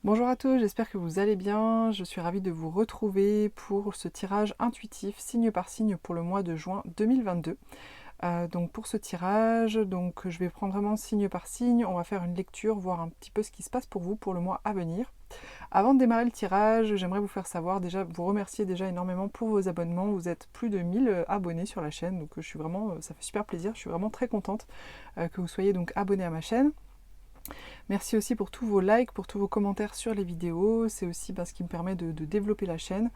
Bonjour à tous, j'espère que vous allez bien. Je suis ravie de vous retrouver pour ce tirage intuitif signe par signe pour le mois de juin 2022. Donc pour ce tirage, je vais prendre vraiment signe par signe. On va faire une lecture, voir un petit peu ce qui se passe pour vous pour le mois à venir. Avant de démarrer le tirage, j'aimerais vous faire savoir déjà, vous remercier déjà énormément pour vos abonnements. Vous êtes plus de 1000 abonnés sur la chaîne, donc je suis vraiment, ça fait super plaisir. Je suis vraiment très contente que vous soyez donc abonnés à ma chaîne. Merci aussi pour tous vos likes, pour tous vos commentaires sur les vidéos. C'est aussi ce qui me permet de développer la chaîne.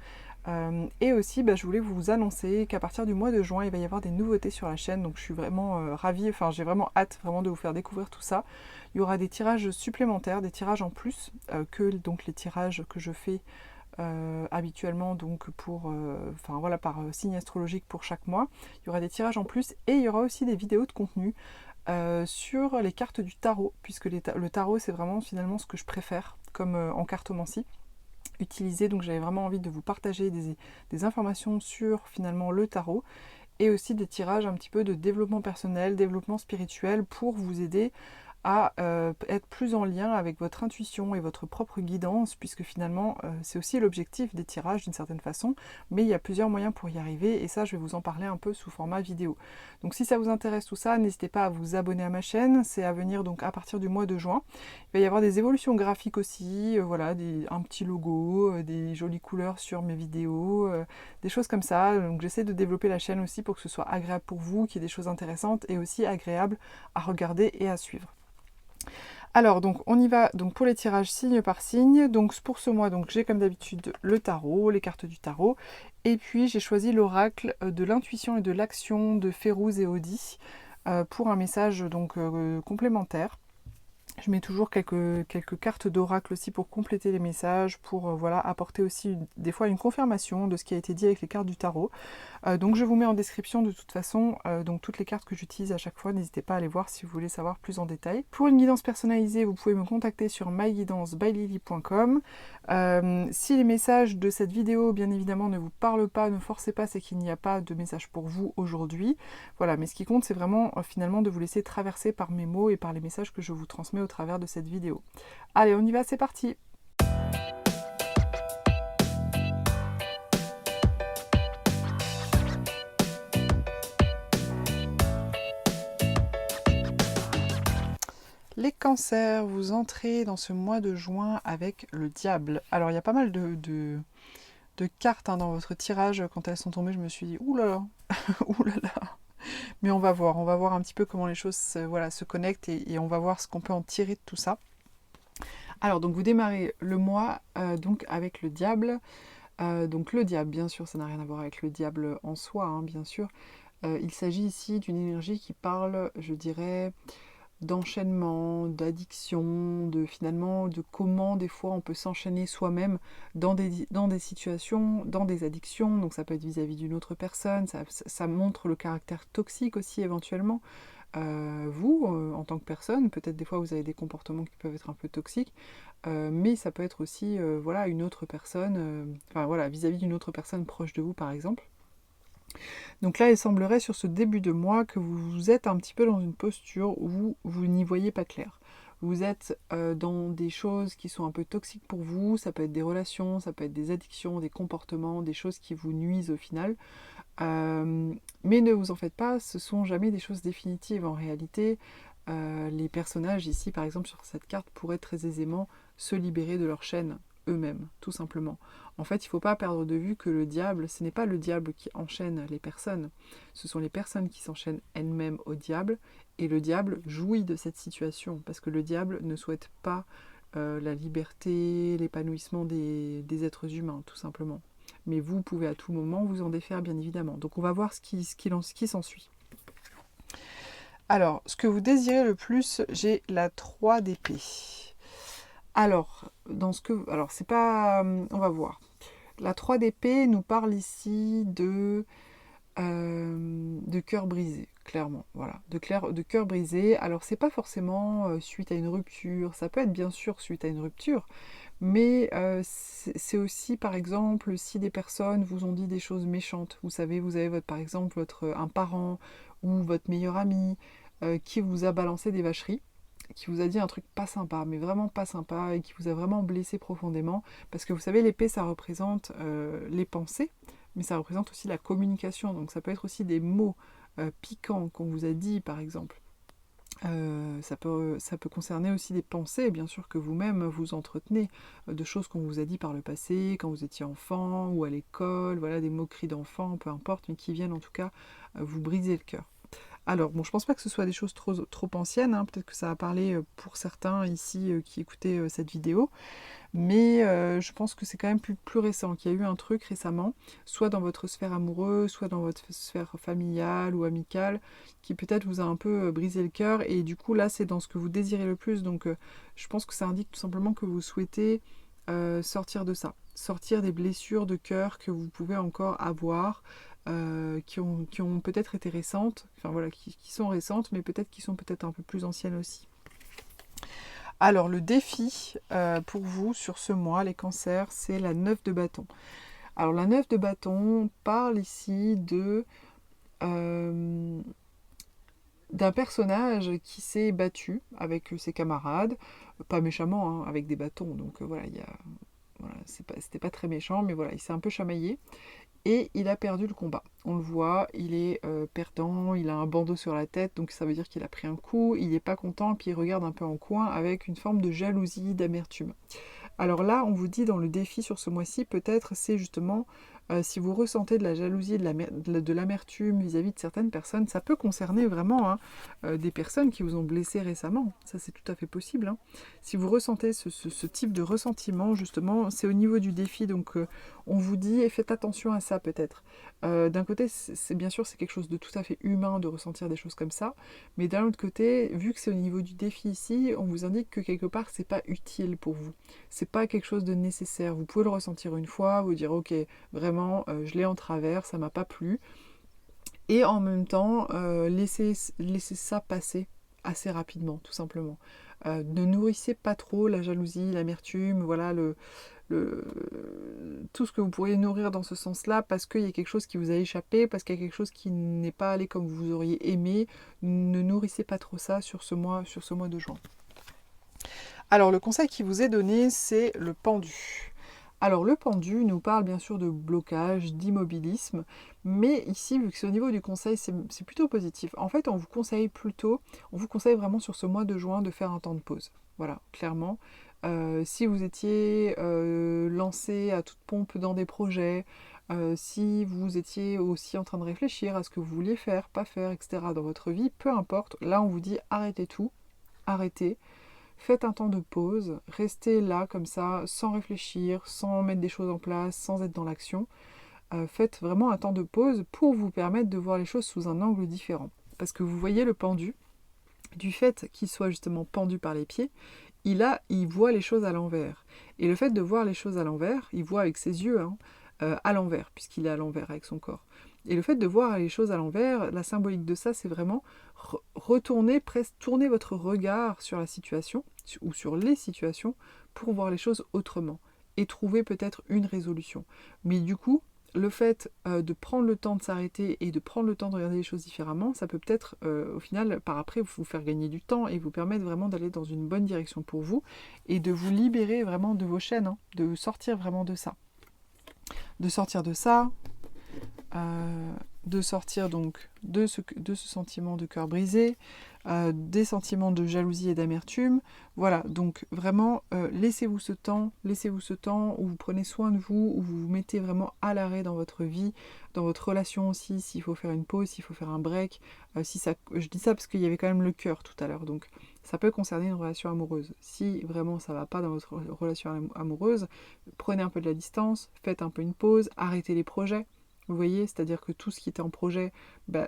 Et aussi, je voulais vous annoncer qu'à partir du mois de juin, il va y avoir des nouveautés sur la chaîne. Donc je suis vraiment ravie, enfin j'ai vraiment hâte vraiment de vous faire découvrir tout ça. Il y aura des tirages supplémentaires, des tirages en plus que donc les tirages que je fais habituellement donc pour par signe astrologique pour chaque mois. Il y aura des tirages en plus et il y aura aussi des vidéos de contenu sur les cartes du tarot, puisque le tarot c'est vraiment finalement ce que je préfère comme en cartomancie utiliser. Donc j'avais vraiment envie de vous partager des informations sur finalement le tarot et aussi des tirages un petit peu de développement personnel, développement spirituel pour vous aider à être plus en lien avec votre intuition et votre propre guidance, puisque finalement c'est aussi l'objectif des tirages d'une certaine façon, mais il y a plusieurs moyens pour y arriver et ça je vais vous en parler un peu sous format vidéo. Donc si ça vous intéresse tout ça, n'hésitez pas à vous abonner à ma chaîne, c'est à venir donc à partir du mois de juin. Il va y avoir des évolutions graphiques aussi, voilà, un petit logo, des jolies couleurs sur mes vidéos, des choses comme ça. Donc j'essaie de développer la chaîne aussi pour que ce soit agréable pour vous, qu'il y ait des choses intéressantes et aussi agréables à regarder et à suivre. Alors donc on y va donc pour les tirages signe par signe. Donc pour ce mois j'ai comme d'habitude le tarot, les cartes du tarot, et puis j'ai choisi l'oracle de l'intuition et de l'action de Férouz et Audi pour un message complémentaire. Je mets toujours quelques cartes d'oracle aussi pour compléter les messages, pour voilà, apporter aussi des fois une confirmation de ce qui a été dit avec les cartes du tarot. Donc je vous mets en description de toute façon donc toutes les cartes que j'utilise à chaque fois, n'hésitez pas à aller voir si vous voulez savoir plus en détail. Pour une guidance personnalisée, vous pouvez me contacter sur myguidancebyLily.com. Si les messages de cette vidéo bien évidemment ne vous parlent pas, ne forcez pas, c'est qu'il n'y a pas de message pour vous aujourd'hui. Voilà, mais ce qui compte c'est vraiment finalement de vous laisser traverser par mes mots et par les messages que je vous transmets au travers de cette vidéo. Allez, on y va, c'est parti! Les cancers, vous entrez dans ce mois de juin avec le diable. Alors il y a pas mal de cartes dans votre tirage. Quand elles sont tombées, je me suis dit, ouh là là, ouh là là. Mais on va voir un petit peu comment les choses se connectent et on va voir ce qu'on peut en tirer de tout ça. Alors donc vous démarrez le mois avec le diable. Donc le diable, bien sûr, ça n'a rien à voir avec le diable en soi, hein, bien sûr. Il s'agit ici d'une énergie qui parle, je dirais, d'enchaînement, d'addiction, finalement de comment des fois on peut s'enchaîner soi-même dans des situations, dans des addictions. Donc ça peut être vis-à-vis d'une autre personne, ça montre le caractère toxique aussi éventuellement. En tant que personne, peut-être des fois vous avez des comportements qui peuvent être un peu toxiques, mais ça peut être aussi voilà, une autre personne, vis-à-vis d'une autre personne proche de vous par exemple. Donc là, il semblerait sur ce début de mois que vous êtes un petit peu dans une posture où vous n'y voyez pas clair. Vous êtes dans des choses qui sont un peu toxiques pour vous, ça peut être des relations, ça peut être des addictions, des comportements, des choses qui vous nuisent au final. Mais ne vous en faites pas, ce sont jamais des choses définitives en réalité. Les personnages ici, par exemple sur cette carte, pourraient très aisément se libérer de leur chaîne eux-mêmes, tout simplement. En fait, il ne faut pas perdre de vue que le diable, ce n'est pas le diable qui enchaîne les personnes, ce sont les personnes qui s'enchaînent elles-mêmes au diable, et le diable jouit de cette situation, parce que le diable ne souhaite pas la liberté, l'épanouissement des êtres humains, tout simplement. Mais vous pouvez à tout moment vous en défaire, bien évidemment. Donc on va voir ce qui s'ensuit. Alors, ce que vous désirez le plus, j'ai la 3 d'épée. Alors, c'est pas... on va voir. La 3 d'épée nous parle ici de cœur brisé, clairement. Voilà, de cœur brisé. Alors, c'est pas forcément suite à une rupture. Ça peut être bien sûr suite à une rupture. Mais c'est aussi, par exemple, si des personnes vous ont dit des choses méchantes. Vous savez, vous avez par exemple un parent ou votre meilleur ami qui vous a balancé des vacheries. qui vous a dit un truc pas sympa, mais vraiment pas sympa, et qui vous a vraiment blessé profondément. Parce que vous savez, l'épée, ça représente les pensées, mais ça représente aussi la communication. Donc ça peut être aussi des mots piquants qu'on vous a dit, par exemple. Ça peut concerner aussi des pensées, bien sûr, que vous-même vous entretenez, de choses qu'on vous a dit par le passé, quand vous étiez enfant, ou à l'école, voilà, des moqueries d'enfants, peu importe, mais qui viennent en tout cas vous briser le cœur. Alors, bon, je pense pas que ce soit des choses trop anciennes, hein. Peut-être que ça a parlé pour certains ici qui écoutaient cette vidéo, mais je pense que c'est quand même plus récent, qu'il y a eu un truc récemment, soit dans votre sphère amoureuse, soit dans votre sphère familiale ou amicale, qui peut-être vous a un peu brisé le cœur, et du coup là c'est dans ce que vous désirez le plus, donc je pense que ça indique tout simplement que vous souhaitez sortir de ça, sortir des blessures de cœur que vous pouvez encore avoir, qui ont peut-être été récentes, enfin voilà, qui sont récentes, mais peut-être qui sont peut-être un peu plus anciennes aussi. Alors le défi pour vous sur ce mois, les cancers, c'est la 9 de bâton. Alors la 9 de bâton parle ici d'un personnage qui s'est battu avec ses camarades, pas méchamment, hein, avec des bâtons, donc voilà, c'était pas très méchant, mais voilà, il s'est un peu chamaillé. Et il a perdu le combat. On le voit, il est perdant, il a un bandeau sur la tête, donc ça veut dire qu'il a pris un coup, il n'est pas content, puis il regarde un peu en coin avec une forme de jalousie, d'amertume. Alors là, on vous dit dans le défi sur ce mois-ci, peut-être c'est justement si vous ressentez de la jalousie et de l'amertume vis-à-vis de certaines personnes, ça peut concerner vraiment hein, des personnes qui vous ont blessé récemment. Ça, c'est tout à fait possible. Hein. Si vous ressentez ce type de ressentiment, justement, c'est au niveau du défi. Donc, on vous dit, et faites attention à ça peut-être. D'un côté, c'est bien sûr, c'est quelque chose de tout à fait humain de ressentir des choses comme ça. Mais d'un autre côté, vu que c'est au niveau du défi ici, on vous indique que quelque part, c'est pas utile pour vous. C'est pas quelque chose de nécessaire. Vous pouvez le ressentir une fois, vous dire, ok, vraiment, je l'ai en travers, ça m'a pas plu. Et en même temps, laissez ça passer assez rapidement, tout simplement. Ne nourrissez pas trop la jalousie, l'amertume, voilà, tout ce que vous pourriez nourrir dans ce sens-là, parce qu'il y a quelque chose qui vous a échappé, parce qu'il y a quelque chose qui n'est pas allé comme vous auriez aimé. Ne nourrissez pas trop ça sur ce mois de juin. Alors, le conseil qui vous est donné, c'est le pendu. Alors le pendu nous parle bien sûr de blocage, d'immobilisme, mais ici, vu que c'est au niveau du conseil, c'est plutôt positif. En fait, on vous conseille vraiment sur ce mois de juin de faire un temps de pause. Voilà, clairement. Si vous étiez lancé à toute pompe dans des projets, si vous étiez aussi en train de réfléchir à ce que vous vouliez faire, pas faire, etc. dans votre vie, peu importe, là on vous dit arrêtez tout, arrêtez. Faites un temps de pause, restez là comme ça, sans réfléchir, sans mettre des choses en place, sans être dans l'action. Faites vraiment un temps de pause pour vous permettre de voir les choses sous un angle différent. Parce que vous voyez le pendu, du fait qu'il soit justement pendu par les pieds, il voit les choses à l'envers. Et le fait de voir les choses à l'envers, il voit avec ses yeux à l'envers, puisqu'il est à l'envers avec son corps. Et le fait de voir les choses à l'envers, la symbolique de ça, c'est vraiment tourner votre regard sur la situation, ou sur les situations, pour voir les choses autrement, et trouver peut-être une résolution. Mais du coup, le fait de prendre le temps de s'arrêter et de prendre le temps de regarder les choses différemment, ça peut peut-être, au final, par après, vous faire gagner du temps et vous permettre vraiment d'aller dans une bonne direction pour vous, et de vous libérer vraiment de vos chaînes, hein, de sortir vraiment de ça. De sortir de ça, de sortir donc de ce sentiment de cœur brisé, des sentiments de jalousie et d'amertume. Voilà, donc vraiment laissez-vous ce temps où vous prenez soin de vous, où vous vous mettez vraiment à l'arrêt dans votre vie, dans votre relation aussi, s'il faut faire une pause, s'il faut faire un break. Je dis ça parce qu'il y avait quand même le cœur tout à l'heure, donc ça peut concerner une relation amoureuse. Si vraiment ça ne va pas dans votre relation amoureuse, prenez un peu de la distance, faites un peu une pause, arrêtez les projets. Vous voyez, c'est-à-dire que tout ce qui était en projet,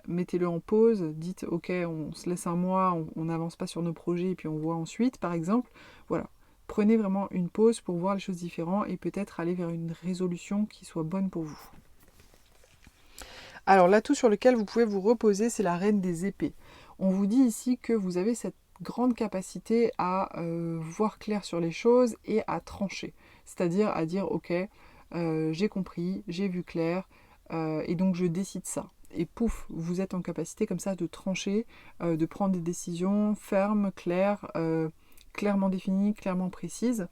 mettez-le en pause, dites ok, on se laisse un mois, on n'avance pas sur nos projets et puis on voit ensuite, par exemple. Voilà, prenez vraiment une pause pour voir les choses différentes et peut-être aller vers une résolution qui soit bonne pour vous. Alors l'atout sur lequel vous pouvez vous reposer, c'est la reine des épées. On vous dit ici que vous avez cette grande capacité à voir clair sur les choses et à trancher. C'est-à-dire à dire ok, j'ai compris, j'ai vu clair, et donc je décide ça. et pouf, vous êtes en capacité comme ça de trancher, de prendre des décisions fermes, claires, clairement définies, clairement précises.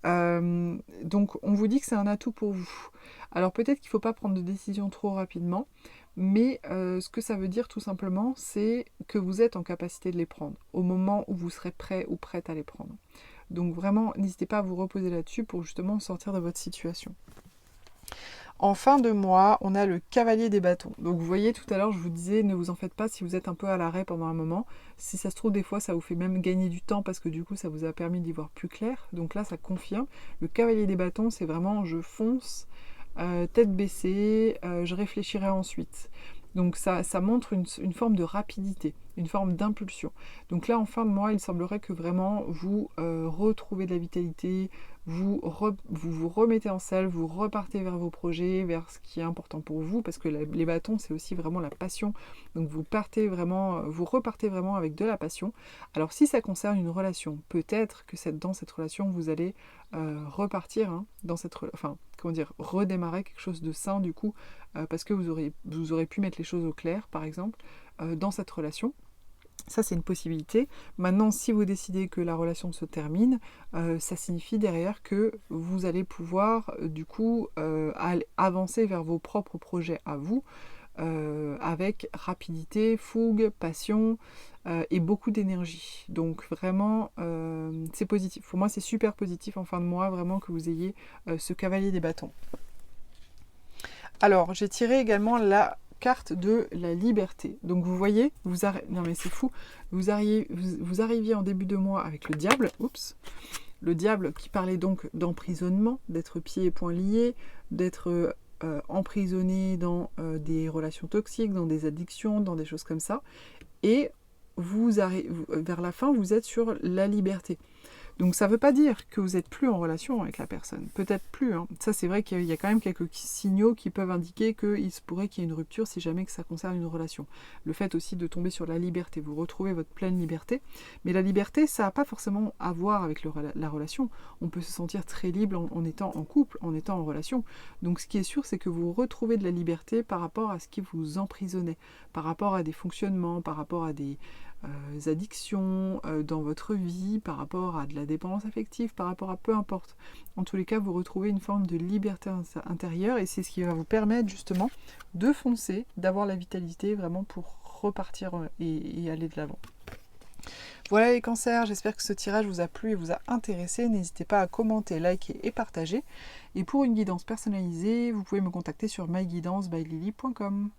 Donc on vous dit que c'est un atout pour vous. Alors peut-être qu'il ne faut pas prendre de décision trop rapidement, mais ce que ça veut dire tout simplement, c'est que vous êtes en capacité de les prendre au moment où vous serez prêt ou prête à les prendre. Donc vraiment, n'hésitez pas à vous reposer là-dessus pour justement sortir de votre situation. En fin de mois, on a le cavalier des bâtons. Donc vous voyez, tout à l'heure, je vous disais, ne vous en faites pas si vous êtes un peu à l'arrêt pendant un moment. Si ça se trouve, des fois, ça vous fait même gagner du temps parce que du coup, ça vous a permis d'y voir plus clair. Donc là, ça confirme. Le cavalier des bâtons, c'est vraiment je fonce, tête baissée, je réfléchirai ensuite. Donc ça montre une forme de rapidité, une forme d'impulsion. Donc là, en fin de mois, il semblerait que vraiment vous retrouvez de la vitalité, vous vous remettez en selle, vous repartez vers vos projets, vers ce qui est important pour vous, parce que les bâtons, c'est aussi vraiment la passion. Donc vous repartez vraiment avec de la passion. Alors si ça concerne une relation, peut-être que dans cette relation, vous allez repartir redémarrer quelque chose de sain du coup, parce que vous aurez pu mettre les choses au clair, par exemple, dans cette relation. Ça, c'est une possibilité. Maintenant, si vous décidez que la relation se termine, ça signifie derrière que vous allez pouvoir, du coup, avancer vers vos propres projets à vous, avec rapidité, fougue, passion et beaucoup d'énergie. Donc vraiment, c'est positif. Pour moi, c'est super positif en fin de mois, vraiment que vous ayez ce cavalier des bâtons. Alors, j'ai tiré également la carte de la liberté. Donc vous voyez, non mais c'est fou, vous arriviez en début de mois avec le diable, le diable qui parlait donc d'emprisonnement, d'être pieds et poings liés, d'être emprisonné dans des relations toxiques, dans des addictions, dans des choses comme ça. Et vers la fin, vous êtes sur la liberté. Donc ça ne veut pas dire que vous n'êtes plus en relation avec la personne. Peut-être plus. Hein. Ça, c'est vrai qu'il y a quand même quelques signaux qui peuvent indiquer qu'il se pourrait qu'il y ait une rupture si jamais que ça concerne une relation. Le fait aussi de tomber sur la liberté, vous retrouvez votre pleine liberté. Mais la liberté, ça n'a pas forcément à voir avec la relation. On peut se sentir très libre en étant en couple, en étant en relation. Donc ce qui est sûr, c'est que vous retrouvez de la liberté par rapport à ce qui vous emprisonnait, par rapport à des fonctionnements, par rapport à des addictions dans votre vie, par rapport à de la dépendance affective, par rapport à peu importe. En tous les cas, vous retrouvez une forme de liberté intérieure et c'est ce qui va vous permettre justement de foncer, d'avoir la vitalité vraiment pour repartir et aller de l'avant. Voilà les cancers, j'espère que ce tirage vous a plu et vous a intéressé. N'hésitez pas à commenter, liker et partager. Et pour une guidance personnalisée, vous pouvez me contacter sur myguidancebyLily.com.